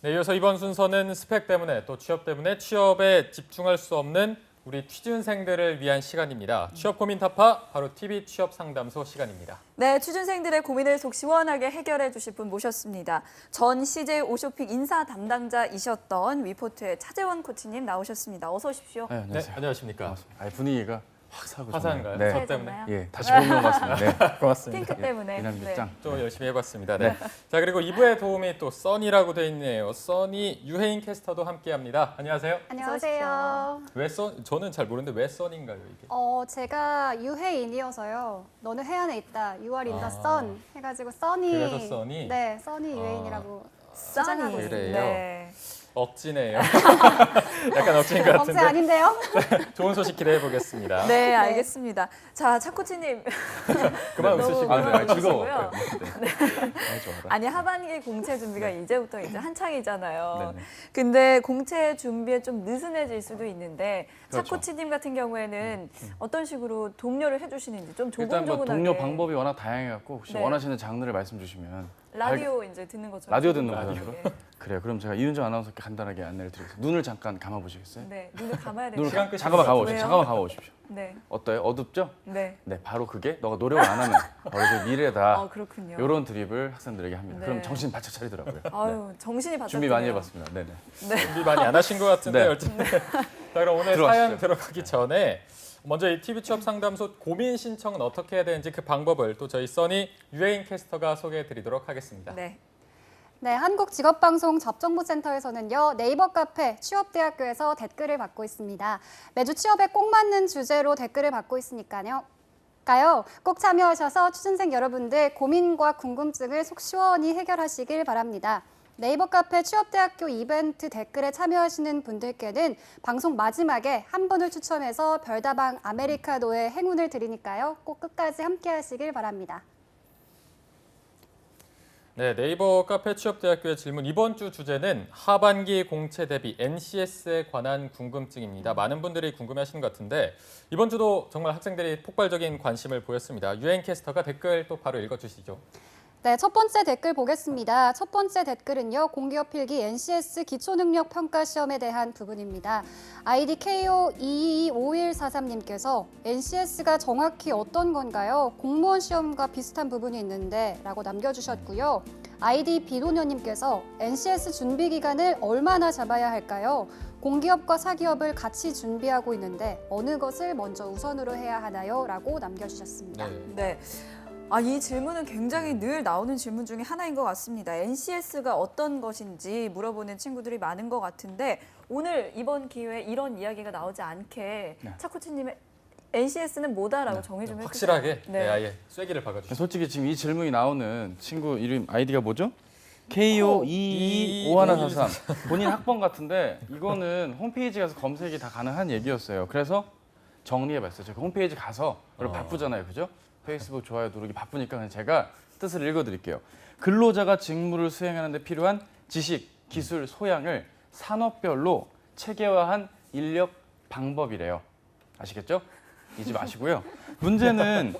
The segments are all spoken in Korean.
네, 이어서 이번 순서는 스펙 때문에 또 취업 때문에 취업에 집중할 수 없는 우리 취준생들을 위한 시간입니다. 취업 고민 타파 바로 TV 취업 상담소 시간입니다. 네, 취준생들의 고민을 속 시원하게 해결해 주실 분 모셨습니다. 전 CJ 오쇼픽 인사 담당자이셨던 위포트의 차재원 코치님 나오셨습니다. 어서 오십시오. 네, 안녕하세요. 네, 안녕하십니까. 반갑습니다. 분위기가 확 사고 화사한가요? 네. 저 때문에? 차였나요? 다시 보는 것 같습니다. 네, 고맙습니다. 핑크 때문에. 이남일장. 좀 열심히 해봤습니다. 네. 자, 그리고 2부의 도움이 또 써니라고 돼 있네요. 써니 유혜인 캐스터도 함께합니다. 안녕하세요. 안녕하세요. 왜 저는 잘 모르는데 왜 써니인가요 이게? 제가 유해인이어서요. 너는 해안에 있다. You are in the 아. sun 해가지고 써니. 그래서 써니? 네, 써니 유해인이라고. 써니. 그래요? 네. 억지네요. 약간 억지인 것 억지 같은데 아닌데요? 좋은 소식 기대해 보겠습니다. 네, 알겠습니다. 자, 차 코치님. 그만 너무 웃으시고. 즐거워요. 즐거워요. 아니, 하반기 공채 준비가 이제부터 이제 한창이잖아요. 네네. 근데 공채 준비에 좀 느슨해질 수도 있는데 차 그렇죠. 코치님 같은 경우에는 어떤 식으로 독려를 해주시는지 좀 일단 뭐 조곤조곤하게. 동료 방법이 워낙 다양해갖고 혹시 네. 원하시는 장르를 말씀 주시면 라디오 이제 듣는 것처럼. 라디오 듣는 조곤조곤하게. 버전으로? 그래요. 그럼 제가 이윤정 아나운서께 간단하게 안내를 드리겠습니다. 눈을 잠깐 감아 보시겠어요? 네, 눈을 감아야 돼요. 눈을 시간 끝이 잠깐만 감아 왜요? 보십시오. 잠깐만 감아 보십시오. 네, 어때요? 어둡죠? 네. 네, 바로 그게 너가 노력을 안 하면 바로 그 미래다. 그렇군요. 이런 드립을 학생들에게 합니다. 네. 그럼 정신 바짝 차리더라고요. 아유, 정신이 바짝 준비 많이 드네요. 해봤습니다. 네네. 네. 준비 많이 안 하신 것 같은데 네. 어쨌든. 자, 그럼 오늘 들어가시죠. 사연 들어가기 전에 먼저 이 TV 취업 상담소 고민 신청은 어떻게 해야 되는지 그 방법을 또 저희 써니 유혜인 캐스터가 소개해 드리도록 하겠습니다. 네. 네, 한국직업방송 접정보센터에서는요. 네이버 카페 취업대학교에서 댓글을 받고 있습니다. 매주 취업에 꼭 맞는 주제로 댓글을 받고 있으니까요. 꼭 참여하셔서 취준생 여러분들 고민과 궁금증을 속 시원히 해결하시길 바랍니다. 네이버 카페 취업대학교 이벤트 댓글에 참여하시는 분들께는 방송 마지막에 한 분을 추첨해서 별다방 아메리카노의 행운을 드리니까요. 꼭 끝까지 함께 하시길 바랍니다. 네, 네이버 카페 취업대학교의 질문 이번 주 주제는 하반기 공채 대비 NCS에 관한 궁금증입니다. 많은 분들이 궁금해하시는 것 같은데 이번 주도 정말 학생들이 폭발적인 관심을 보였습니다. 유혜인 캐스터가 댓글 또 바로 읽어주시죠. 네, 첫 번째 댓글 보겠습니다. 첫 번째 댓글은요. 공기업 필기 NCS 기초능력 평가 시험에 대한 부분입니다. 아이디 KO225143님께서 NCS가 정확히 어떤 건가요? 공무원 시험과 비슷한 부분이 있는데 라고 남겨주셨고요. 아이디 비노녀님께서 NCS 준비 기간을 얼마나 잡아야 할까요? 공기업과 사기업을 같이 준비하고 있는데 어느 것을 먼저 우선으로 해야 하나요? 라고 남겨주셨습니다. 네. 아, 이 질문은 굉장히 늘 나오는 질문 중에 하나인 것 같습니다. NCS가 어떤 것인지 물어보는 친구들이 많은 것 같은데 오늘 이번 기회에 이런 이야기가 나오지 않게 네. 차 코치님의 NCS는 뭐다라고 정의 좀 해주세요. 확실하게 네, 아예 쐐기를 박아주시죠. 솔직히 지금 이 질문이 나오는 친구 이름 아이디가 뭐죠? KO225143 본인 학번 같은데 이거는 홈페이지 가서 검색이 다 가능한 얘기였어요. 그래서 정리해봤어요. 제가 홈페이지 가서 원래 바쁘잖아요, 그죠? 페이스북 좋아요 누르기 바쁘니까 그냥 제가 뜻을 읽어드릴게요. 근로자가 직무를 수행하는 데 필요한 지식, 기술, 소양을 산업별로 체계화한 인력 방법이래요. 아시겠죠? 잊지 마시고요. 문제는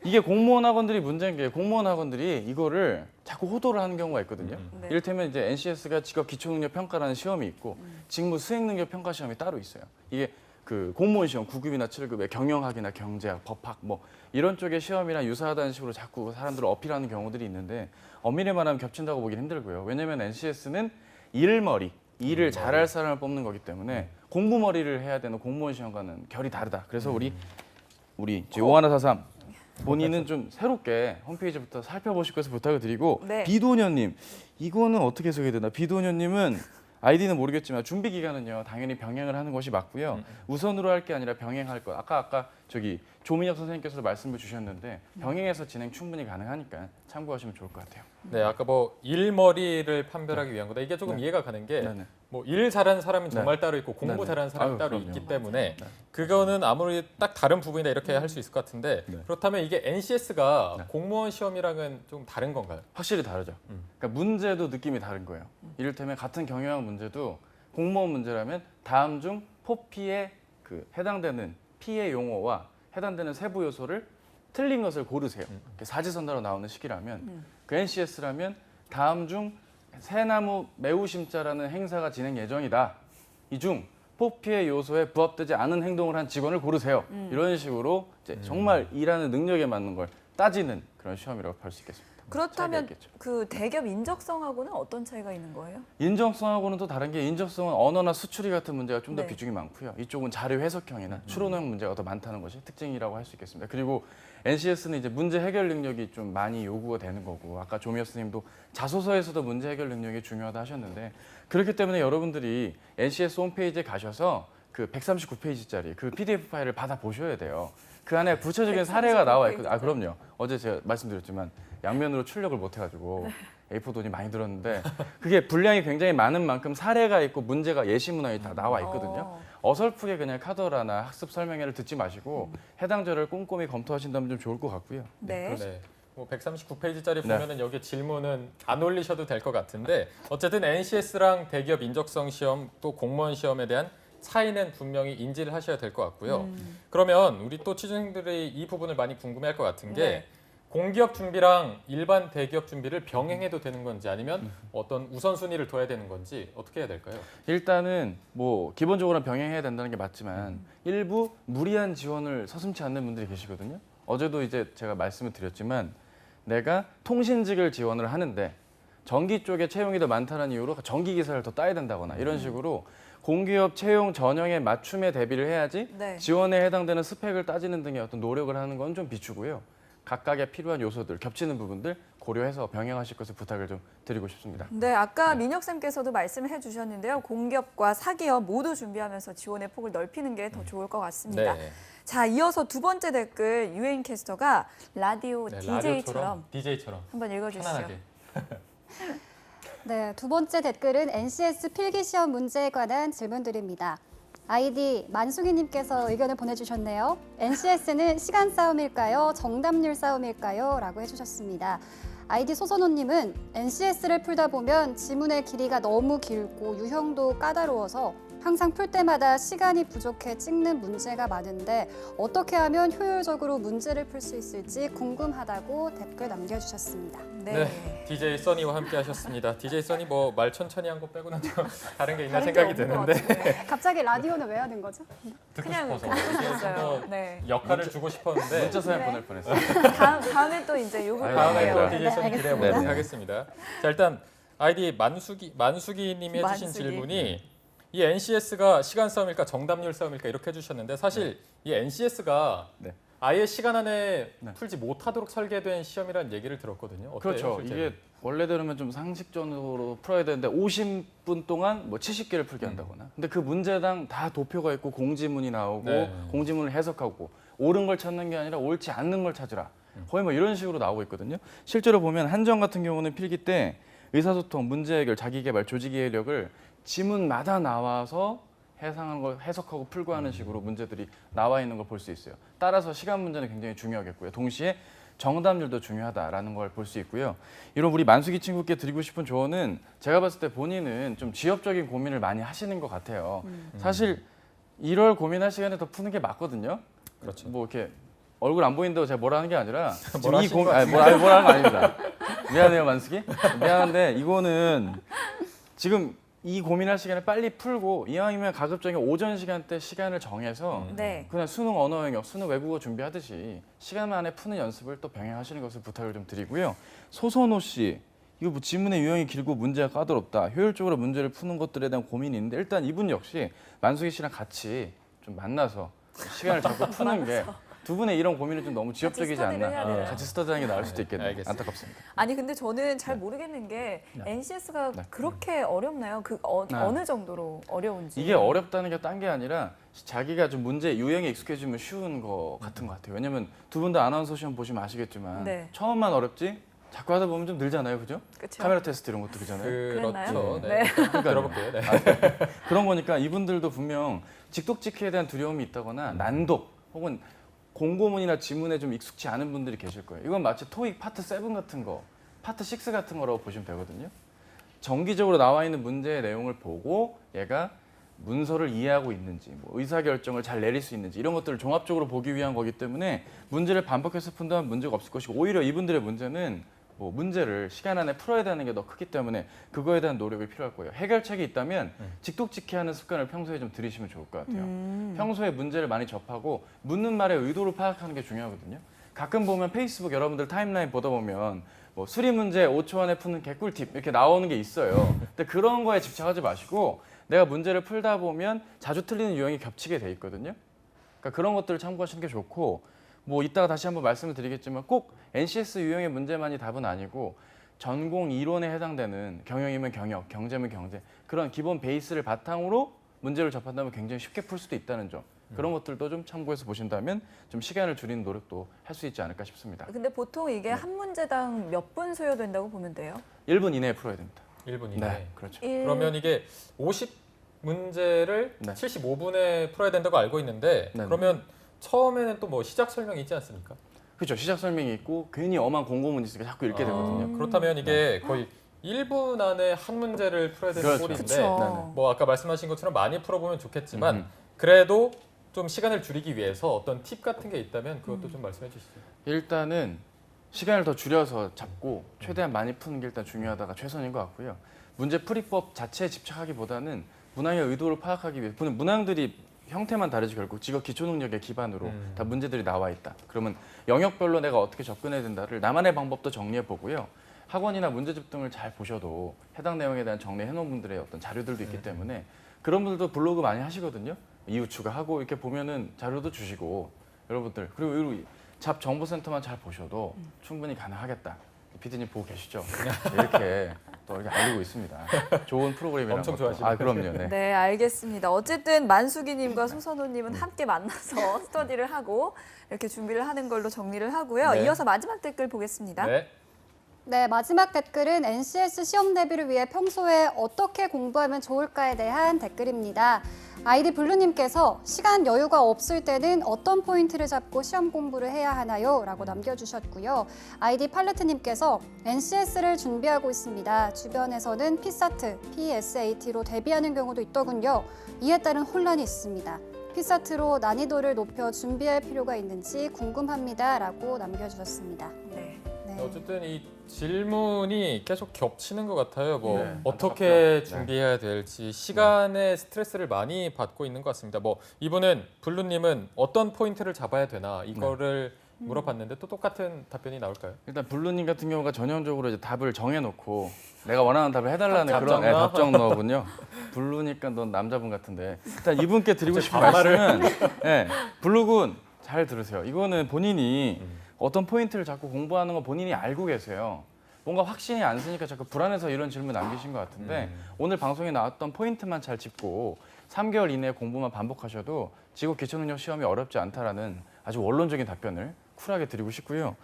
이게 공무원 학원들이 문제인 게 공무원 학원들이 이거를 자꾸 호도를 하는 경우가 있거든요. 네. 이를테면 이제 NCS가 직업 기초능력 평가라는 시험이 있고 직무 수행능력 평가 시험이 따로 있어요. 이게 그 공무원 시험 9급이나 7급의 경영학이나 경제학, 법학 뭐 이런 쪽의 시험이랑 유사하다는 식으로 자꾸 사람들을 어필하는 경우들이 있는데 엄밀히 말하면 겹친다고 보긴 힘들고요. 왜냐하면 NCS는 일머리, 일을 잘할 사람을 뽑는 거기 때문에 공부머리를 해야 되는 공무원 시험과는 결이 다르다. 그래서 우리 5143 본인은 좀 새롭게 홈페이지부터 살펴보실 것을 부탁을 드리고 네. 비도녀님 이거는 어떻게 소개해야 되나? 비도녀님은 아이디는 모르겠지만 준비 기간은요 당연히 병행을 하는 것이 맞고요. 우선으로 할 게 아니라 병행할 것. 아까 저기 조민혁 선생님께서도 말씀을 주셨는데 병행해서 진행 충분히 가능하니까 참고하시면 좋을 것 같아요. 네, 아까 뭐 일머리를 판별하기 위한 거다. 이게 조금 네. 이해가 가는 게 네네. 뭐 일 잘하는 사람은 네. 정말 따로 있고 공부 네네. 잘하는 사람이 아유, 따로 그럼요. 있기 때문에 네. 그거는 아무리 딱 다른 부분이다 이렇게 할 수 있을 것 같은데 네. 그렇다면 이게 NCS가 네. 공무원 시험이랑은 좀 다른 건가요? 확실히 다르죠. 그러니까 문제도 느낌이 다른 거예요. 이를테면 같은 경영학 문제도 공무원 문제라면 다음 중 포피에 그 해당되는 피해 용어와 해당되는 세부 요소를 틀린 것을 고르세요. 사지선다로 나오는 식이라면 그 NCS라면 다음 중 새나무 매우심자라는 행사가 진행 예정이다. 이 중 포피의 요소에 부합되지 않은 행동을 한 직원을 고르세요. 이런 식으로 이제 정말 일하는 능력에 맞는 걸 따지는 그런 시험이라고 볼 수 있겠습니다. 그렇다면 차이가 있겠죠. 그 대기업 인적성하고는 어떤 차이가 있는 거예요? 인정성하고는 또 다른 게 인정성은 언어나 수출이 같은 문제가 좀 더 네. 비중이 많고요. 이쪽은 자료 해석형이나 추론형 문제가 더 많다는 것이 특징이라고 할 수 있겠습니다. 그리고 NCS는 이제 문제 해결 능력이 좀 많이 요구가 되는 거고 아까 조미여 스님도 자소서에서도 문제 해결 능력이 중요하다 하셨는데 그렇기 때문에 여러분들이 NCS 홈페이지에 가셔서 그 139페이지짜리 그 PDF 파일을 받아 보셔야 돼요. 그 안에 구체적인 사례가 나와 있거든요. 아 그럼요. 어제 제가 말씀드렸지만 양면으로 출력을 못 해가지고 A4 돈이 많이 들었는데 그게 분량이 굉장히 많은 만큼 사례가 있고 문제가 예시문항이 다 나와 있거든요. 어설프게 그냥 카더라나 학습 설명회를 듣지 마시고 해당 자료를 꼼꼼히 검토하신다면 좀 좋을 것 같고요. 네. 네. 뭐 139페이지짜리 네. 보면은 여기 질문은 안 올리셔도 될 것 같은데 어쨌든 NCS랑 대기업 인적성 시험 또 공무원 시험에 대한 차이는 분명히 인지를 하셔야 될 것 같고요. 그러면 우리 또 취준생들이 이 부분을 많이 궁금해할 것 같은 게 네. 공기업 준비랑 일반 대기업 준비를 병행해도 되는 건지 아니면 어떤 우선순위를 둬야 되는 건지 어떻게 해야 될까요? 일단은 뭐 기본적으로 병행해야 된다는 게 맞지만 일부 무리한 지원을 서슴지 않는 분들이 계시거든요. 어제도 이제 제가 말씀을 드렸지만 내가 통신직을 지원을 하는데 전기 쪽에 채용이 더 많다는 이유로 전기 기사를 더 따야 된다거나 이런 식으로 공기업 채용 전형에 맞춤에 대비를 해야지 네. 지원에 해당되는 스펙을 따지는 등의 어떤 노력을 하는 건 좀 비추고요. 각각의 필요한 요소들, 겹치는 부분들 고려해서 병행하실 것을 부탁을 좀 드리고 싶습니다. 네, 아까 민혁쌤께서도 말씀을 해주셨는데요. 공기업과 사기업 모두 준비하면서 지원의 폭을 넓히는 게 더 좋을 것 같습니다. 네. 자, 이어서 두 번째 댓글 유엔 캐스터가 라디오 네, DJ처럼 DJ처럼 한번 읽어주시죠. 편안하게. 네, 두 번째 댓글은 NCS 필기시험 문제에 관한 질문들입니다. 아이디 만숙이님께서 의견을 보내주셨네요. NCS는 시간 싸움일까요? 정답률 싸움일까요? 라고 해주셨습니다. 아이디 소선호님은 NCS를 풀다 보면 지문의 길이가 너무 길고 유형도 까다로워서 항상 풀 때마다 시간이 부족해 찍는 문제가 많은데 어떻게 하면 효율적으로 문제를 풀 수 있을지 궁금하다고 댓글 남겨주셨습니다. 네. DJ 써니와 함께 하셨습니다. DJ 써니 뭐 말 천천히 한 거 빼고는 좀 다른 게 있나 다른 게 생각이 없는 것 드는데 같은데. 갑자기 라디오는 왜 하는 거죠? 듣고 그냥 싶어서 듣고 이게 싶었어요. 좀 네. 더 역할을 주고 싶었는데 문자 사연 네. 보낼 뻔했어요. 다음에 또 이제 요구를 다음에 또 해요. DJ 써니 네, 기대해 보도록 하겠습니다. 자 일단 아이디 만수기님이 해주신 만수기. 질문이 이 NCS가 시간 싸움일까 정답률 싸움일까 이렇게 해주셨는데 사실 이 NCS가 네. 아예 시간 안에 네. 풀지 못하도록 설계된 시험이라는 얘기를 들었거든요. 어때요, 그렇죠. 실제로? 이게 원래대로면 좀 상식적으로 풀어야 되는데 50분 동안 뭐 70개를 풀게 한다거나. 근데 그 문제당 다 도표가 있고 공지문이 나오고 네. 공지문을 해석하고 옳은 걸 찾는 게 아니라 옳지 않는 걸 찾으라. 거의 뭐 이런 식으로 나오고 있거든요. 실제로 보면 한정 같은 경우는 필기 때 의사소통, 문제 해결, 자기개발, 조직이해력을 지문마다 나와서 해상한 걸 해석하고 풀고 하는 식으로 문제들이 나와 있는 걸 볼 수 있어요. 따라서 시간 문제는 굉장히 중요하겠고요. 동시에 정답률도 중요하다라는 걸 볼 수 있고요. 이런 우리 만수기 친구께 드리고 싶은 조언은 제가 봤을 때 본인은 좀 지엽적인 고민을 많이 하시는 것 같아요. 사실 이럴 고민할 시간에 더 푸는 게 맞거든요. 그렇죠. 뭐 이렇게 얼굴 안 보인다고 제가 뭐라 하는 게 아니라 뭐라 지금 이 하신 것 고민 뭐라 하는 거 아닙니다. 미안해요 만수기. 미안한데 이거는 지금 이 고민할 시간을 빨리 풀고 이왕이면 가급적인 오전 시간대 시간을 정해서 네. 그냥 수능 언어 영역, 수능 외국어 준비하듯이 시간 안에 푸는 연습을 또 병행하시는 것을 부탁을 좀 드리고요. 소선호 씨, 이거 뭐 지문의 유형이 길고 문제가 까다롭다. 효율적으로 문제를 푸는 것들에 대한 고민이 있는데 일단 이분 역시 만수기 씨랑 같이 좀 만나서 시간을 잡고 푸는 게 두 분의 이런 고민은 좀 너무 지엽적이지 스터디를 해야 않나. 되나요? 같이 스터디하는 게 나을 수도 있겠네요. 알겠습니다. 안타깝습니다. 아니 근데 저는 잘 모르겠는 게 NCS가 네. 그렇게 어렵나요? 어느 정도로 어려운지. 이게 어렵다는 게 딴 게 아니라 자기가 좀 문제 유형에 익숙해지면 쉬운 거 같은 것 같아요. 왜냐면 두 분 다 아나운서 시험 보시면 아시겠지만 네. 처음만 어렵지 자꾸 하다 보면 좀 늘잖아요, 그죠? 그쵸? 카메라 테스트 이런 것도 그잖아요. 그렇죠. 그랬나요? 네. 들어볼게요. 네. 그런 거니까 이분들도 분명 직독직해에 대한 두려움이 있다거나 난독 혹은 공고문이나 지문에 좀 익숙치 않은 분들이 계실 거예요. 이건 마치 토익 파트 7 같은 거, 파트 6 같은 거라고 보시면 되거든요. 정기적으로 나와 있는 문제의 내용을 보고 얘가 문서를 이해하고 있는지, 뭐 의사결정을 잘 내릴 수 있는지 이런 것들을 종합적으로 보기 위한 거기 때문에 문제를 반복해서 푼다면 문제가 없을 것이고 오히려 이분들의 문제는 뭐 문제를 시간 안에 풀어야 되는 게 더 크기 때문에 그거에 대한 노력이 필요할 거예요. 해결책이 있다면 직독직해하는 습관을 평소에 좀 들이시면 좋을 것 같아요. 평소에 문제를 많이 접하고 묻는 말의 의도를 파악하는 게 중요하거든요. 가끔 보면 페이스북 여러분들 타임라인 보다 보면 뭐 수리 문제 5초 안에 푸는 개꿀팁 이렇게 나오는 게 있어요. 근데 그런 거에 집착하지 마시고 내가 문제를 풀다 보면 자주 틀리는 유형이 겹치게 돼 있거든요. 그러니까 그런 것들을 참고하시는 게 좋고 뭐 이따가 다시 한번 말씀을 드리겠지만 꼭 NCS 유형의 문제만이 답은 아니고 전공 이론에 해당되는 경영이면 경영, 경제면 경제 그런 기본 베이스를 바탕으로 문제를 접한다면 굉장히 쉽게 풀 수도 있다는 점 그런 것들도 좀 참고해서 보신다면 좀 시간을 줄이는 노력도 할 수 있지 않을까 싶습니다. 근데 보통 이게 한 문제당 몇 분 소요된다고 보면 돼요? 1분 이내에 풀어야 됩니다. 1분 이내. 네, 그렇죠. 그러면 이게 50문제를 네. 75분에 풀어야 된다고 알고 있는데 네. 그러면 처음에는 또 뭐 시작 설명이 있지 않습니까? 그렇죠. 시작 설명이 있고 괜히 엄한 공고문제 있으니까 자꾸 읽게 되거든요. 그렇다면 이게 거의 1분 안에 한 문제를 풀어야 되는 그렇죠. 꼴인데 그렇죠. 뭐 아까 말씀하신 것처럼 많이 풀어보면 좋겠지만 그래도 좀 시간을 줄이기 위해서 어떤 팁 같은 게 있다면 그것도 좀 말씀해 주시죠. 일단은 시간을 더 줄여서 잡고 최대한 많이 푸는 게 일단 중요하다가 최선인 것 같고요. 문제 풀이법 자체에 집착하기보다는 문항의 의도를 파악하기 위해 문항들이 형태만 다르지 결국 직업 기초 능력의 기반으로 다 문제들이 나와 있다. 그러면 영역별로 내가 어떻게 접근해야 된다를 나만의 방법도 정리해 보고요. 학원이나 문제집 등을 잘 보셔도 해당 내용에 대한 정리해 놓은 분들의 어떤 자료들도 있기 때문에 그런 분들도 블로그 많이 하시거든요. 이유 추가하고 이렇게 보면은 자료도 주시고 여러분들 그리고 잡 정보센터만 잘 보셔도 충분히 가능하겠다. PD님 보고 계시죠? 이렇게 또 이렇게 알리고 있습니다. 좋은 프로그램이라는 엄청 것도. 좋아하시네요. 아 그럼요. 네. 네, 알겠습니다. 어쨌든 만수기님과 소선호님은 함께 만나서 스터디를 하고 이렇게 준비를 하는 걸로 정리를 하고요. 네. 이어서 마지막 댓글 보겠습니다. 네. 네, 마지막 댓글은 NCS 시험 대비를 위해 평소에 어떻게 공부하면 좋을까에 대한 댓글입니다. 아이디 블루님께서 시간 여유가 없을 때는 어떤 포인트를 잡고 시험 공부를 해야 하나요? 라고 남겨주셨고요. 아이디 팔레트님께서 NCS를 준비하고 있습니다. 주변에서는 PSAT, PSAT로 대비하는 경우도 있더군요. 이에 따른 혼란이 있습니다. PSAT로 난이도를 높여 준비할 필요가 있는지 궁금합니다. 라고 남겨주셨습니다. 네. 네. 어쨌든 이 질문이 계속 겹치는 것 같아요. 뭐 네, 어떻게 안타깝죠. 준비해야 될지 시간에 스트레스를 많이 받고 있는 것 같습니다. 뭐 이분은 블루님은 어떤 포인트를 잡아야 되나 이거를 물어봤는데 또 똑같은 답변이 나올까요? 일단 블루님 같은 경우가 전형적으로 이제 답을 정해놓고 내가 원하는 답을 해달라는 답정 그런 넣어? 답정 넣어군요. 블루니까 넌 남자분 같은데 일단 이분께 드리고 싶은 말씀은 블루군 잘 들으세요. 이거는 본인이 어떤 포인트를 자꾸 공부하는 거 본인이 알고 계세요. 뭔가 확신이 안 서니까 자꾸 불안해서 이런 질문 남기신 것 같은데 오늘 방송에 나왔던 포인트만 잘 짚고 3개월 이내에 공부만 반복하셔도 직업 기초능력 시험이 어렵지 않다라는 아주 원론적인 답변을 쿨하게 드리고 싶고요.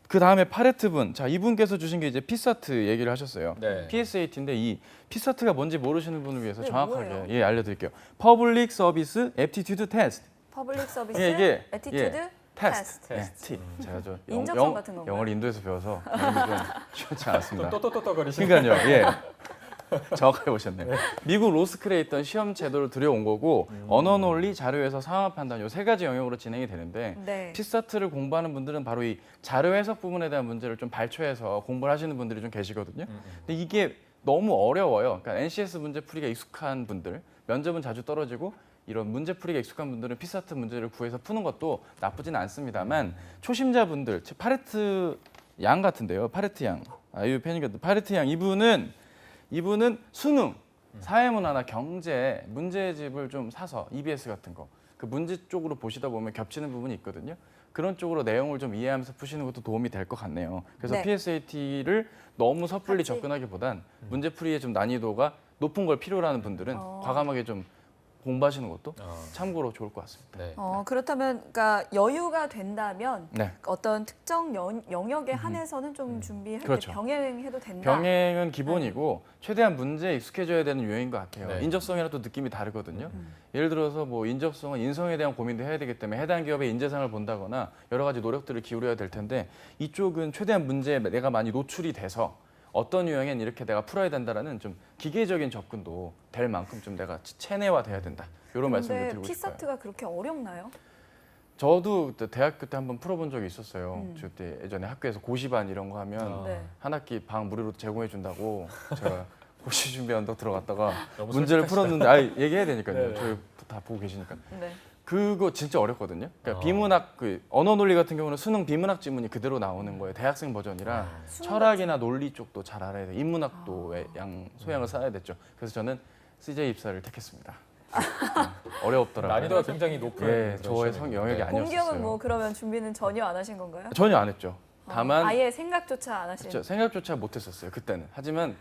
그 다음에 파레트분, 자 이분께서 주신 게 이제 PSAT 얘기를 하셨어요. 네. PSAT인데 이 PSAT가 뭔지 모르시는 분을 위해서 네, 정확하게 뭐예요? 알려드릴게요. Public Service Aptitude Test. 퍼블릭 서비스, 이게 애티튜드, 테스트. 테스트. 제가 저 인적성 같은 건가요? 영어를 인도에서 배워서 이름이 좀 쉽지 않았습니다. 또또또또거리시는. 그러니까요. 예. 정확하게 보셨네요. 미국 로스쿨에 있던 시험 제도를 들여온 거고 언어 논리, 자료 해석, 상황 판단 요 세 가지 영역으로 진행이 되는데 네. 피스타트를 공부하는 분들은 바로 이 자료 해석 부분에 대한 문제를 좀 발췌해서 공부를 하시는 분들이 좀 계시거든요. 근데 이게 너무 어려워요. 그러니까 NCS 문제 풀이가 익숙한 분들, 면접은 자주 떨어지고 이런 문제 풀이가 익숙한 분들은 피스타트 문제를 구해서 푸는 것도 나쁘진 않습니다만 초심자분들, 파레트 양 같은데요. 파레트 양, 아유 팬이 같은 파레트 양 이분은 수능, 사회문화나 경제 문제집을 좀 사서 EBS 같은 거 그 문제 쪽으로 보시다 보면 겹치는 부분이 있거든요. 그런 쪽으로 내용을 좀 이해하면서 푸시는 것도 도움이 될 것 같네요. 그래서 네. PSAT를 너무 섣불리 같이. 접근하기보단 문제 풀이의 좀 난이도가 높은 걸 필요로 하는 분들은 과감하게 좀 공부하시는 것도 참고로 좋을 것 같습니다. 네. 그렇다면 그러니까 여유가 된다면 네. 어떤 특정 영역에 한해서는 좀 준비할 그렇죠. 때 병행해도 된다. 병행은 기본이고 최대한 문제에 익숙해져야 되는 유형인 것 같아요. 네. 인적성이랑 또 느낌이 다르거든요. 예를 들어서 뭐 인적성은 인성에 대한 고민도 해야 되기 때문에 해당 기업의 인재상을 본다거나 여러 가지 노력들을 기울여야 될 텐데 이쪽은 최대한 문제에 내가 많이 노출이 돼서 어떤 유형엔 이렇게 내가 풀어야 된다라는 좀 기계적인 접근도 될 만큼 좀 내가 체내화 돼야 된다. 이런 말씀을 근데 드리고 싶어요. 피사트가 그렇게 어렵나요? 저도 그때 대학교 때 한번 풀어본 적이 있었어요. 그때 예전에 학교에서 고시반 이런 거 하면 네. 한 학기 방 무료로 제공해 준다고 제가 고시 준비한다고 들어갔다가 너무 문제를 풀었는데 얘기해야 되니까요. 네. 저희 다 보고 계시니까. 네. 그거 진짜 어렵거든요. 그러니까 비문학 그 언어 논리 같은 경우는 수능 비문학 지문이 그대로 나오는 거예요. 대학생 버전이라 철학이나 논리 쪽도 잘 알아야 돼요. 인문학도의 소양을 쌓아야 됐죠. 그래서 저는 CJ 입사를 택했습니다. 어려웠더라고요. 난이도가 굉장히 높은 예, 그런 저의 시험이군요. 영역이 네. 아니었어요. 공기업은 뭐 그러면 준비는 전혀 안 하신 건가요? 전혀 안 했죠. 다만 아예 생각조차 안 하신. 그렇죠. 생각조차 못했었어요 그때는. 하지만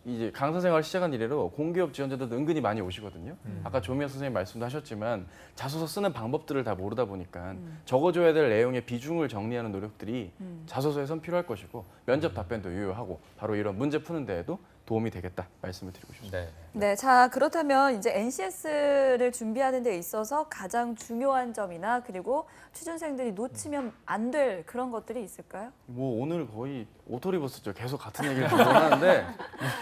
이제 강사 생활 시작한 이래로 공기업 지원자들도 은근히 많이 오시거든요. 아까 조미애 선생님 말씀도 하셨지만 자소서 쓰는 방법들을 다 모르다 보니까 적어줘야 될 내용의 비중을 정리하는 노력들이 자소서에선 필요할 것이고 면접 답변도 유효하고 바로 이런 문제 푸는 데에도 도움이 되겠다 말씀을 드리고 싶습니다. 네. 네, 자 그렇다면 이제 NCS를 준비하는 데 있어서 가장 중요한 점이나 그리고 취준생들이 놓치면 안 될 그런 것들이 있을까요? 뭐 오늘 거의 오토리버스죠. 계속 같은 얘기를 하는데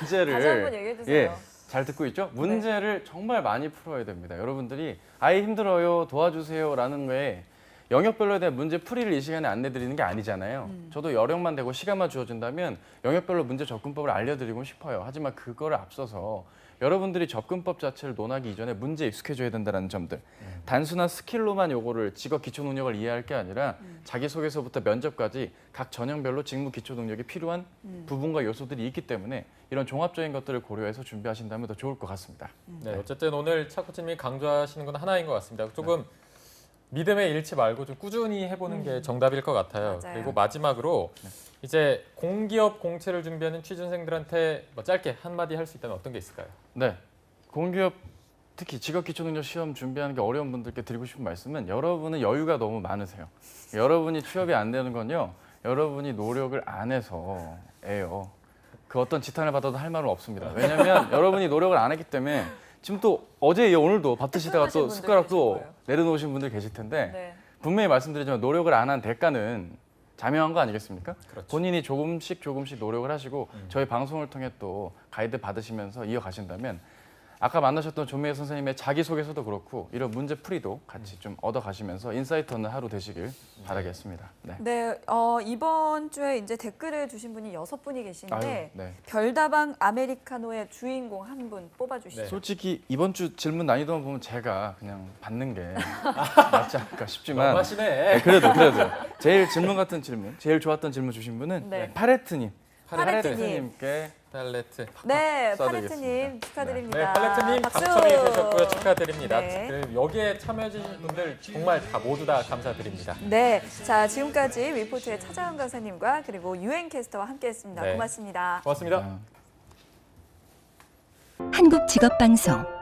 문제를 다시 한번 얘기해 주세요. 예, 잘 듣고 있죠? 문제를 정말 많이 풀어야 됩니다. 여러분들이 아예 힘들어요, 도와주세요라는 거에 영역별로에 대한 문제 풀이를 이 시간에 안내드리는 게 아니잖아요. 저도 여력만 되고 시간만 주어진다면 영역별로 문제 접근법을 알려드리고 싶어요. 하지만 그거를 앞서서 여러분들이 접근법 자체를 논하기 이전에 문제에 익숙해져야 된다는 점들. 단순한 스킬로만 요거를 직업 기초 능력을 이해할 게 아니라 자기소개서부터 면접까지 각 전형별로 직무 기초 능력이 필요한 부분과 요소들이 있기 때문에 이런 종합적인 것들을 고려해서 준비하신다면 더 좋을 것 같습니다. 네, 어쨌든 오늘 차코치님이 강조하시는 건 하나인 것 같습니다. 조금 믿음에 잃지 말고 좀 꾸준히 해보는 게 정답일 것 같아요. 맞아요. 그리고 마지막으로 이제 공기업 공채를 준비하는 취준생들한테 뭐 짧게 한마디 할 수 있다면 어떤 게 있을까요? 네, 공기업 특히 직업 기초 능력 시험 준비하는 게 어려운 분들께 드리고 싶은 말씀은 여러분은 여유가 너무 많으세요. 여러분이 취업이 안 되는 건요. 여러분이 노력을 안 해서예요. 그 어떤 지탄을 받아도 할 말은 없습니다. 왜냐하면 여러분이 노력을 안 했기 때문에 지금 또 어제 오늘도 밥 드시다가 또 불편하신 숟가락 분들 또 계실 거예요. 내려놓으신 분들 계실 텐데 네. 분명히 말씀드리지만 노력을 안 한 대가는 자명한 거 아니겠습니까? 그렇죠. 본인이 조금씩 노력을 하시고 저희 방송을 통해 또 가이드 받으시면서 이어가신다면 아까 만나셨던 조미애 선생님의 자기소개서도 그렇고 이런 문제 풀이도 같이 좀 얻어가시면서 인사이트 얻는 하루 되시길 바라겠습니다. 네. 네, 이번 주에 이제 댓글을 주신 분이 6분이 계신데 아유, 네. 별다방 아메리카노의 주인공 한 분 뽑아주시죠. 네. 솔직히 이번 주 질문 난이도만 보면 제가 그냥 받는 게 낫지 않을까 싶지만 너무하시네. 네, 그래도 제일 질문 같은 질문, 제일 좋았던 질문 주신 분은 네. 파레트님. 파레트님. 파레트님께 팔레트. 네, 쏴드리겠습니다. 파레트님 축하드립니다. 네, 팔레트님 박수. 당첨이 되셨고요. 축하드립니다. 네. 그 여기에 참여해주신 분들 정말 모두 다 감사드립니다. 네, 자 지금까지 위포트의 차장훈 강사님과 그리고 유엔캐스터와 함께했습니다. 네. 고맙습니다. 고맙습니다. 한국직업방송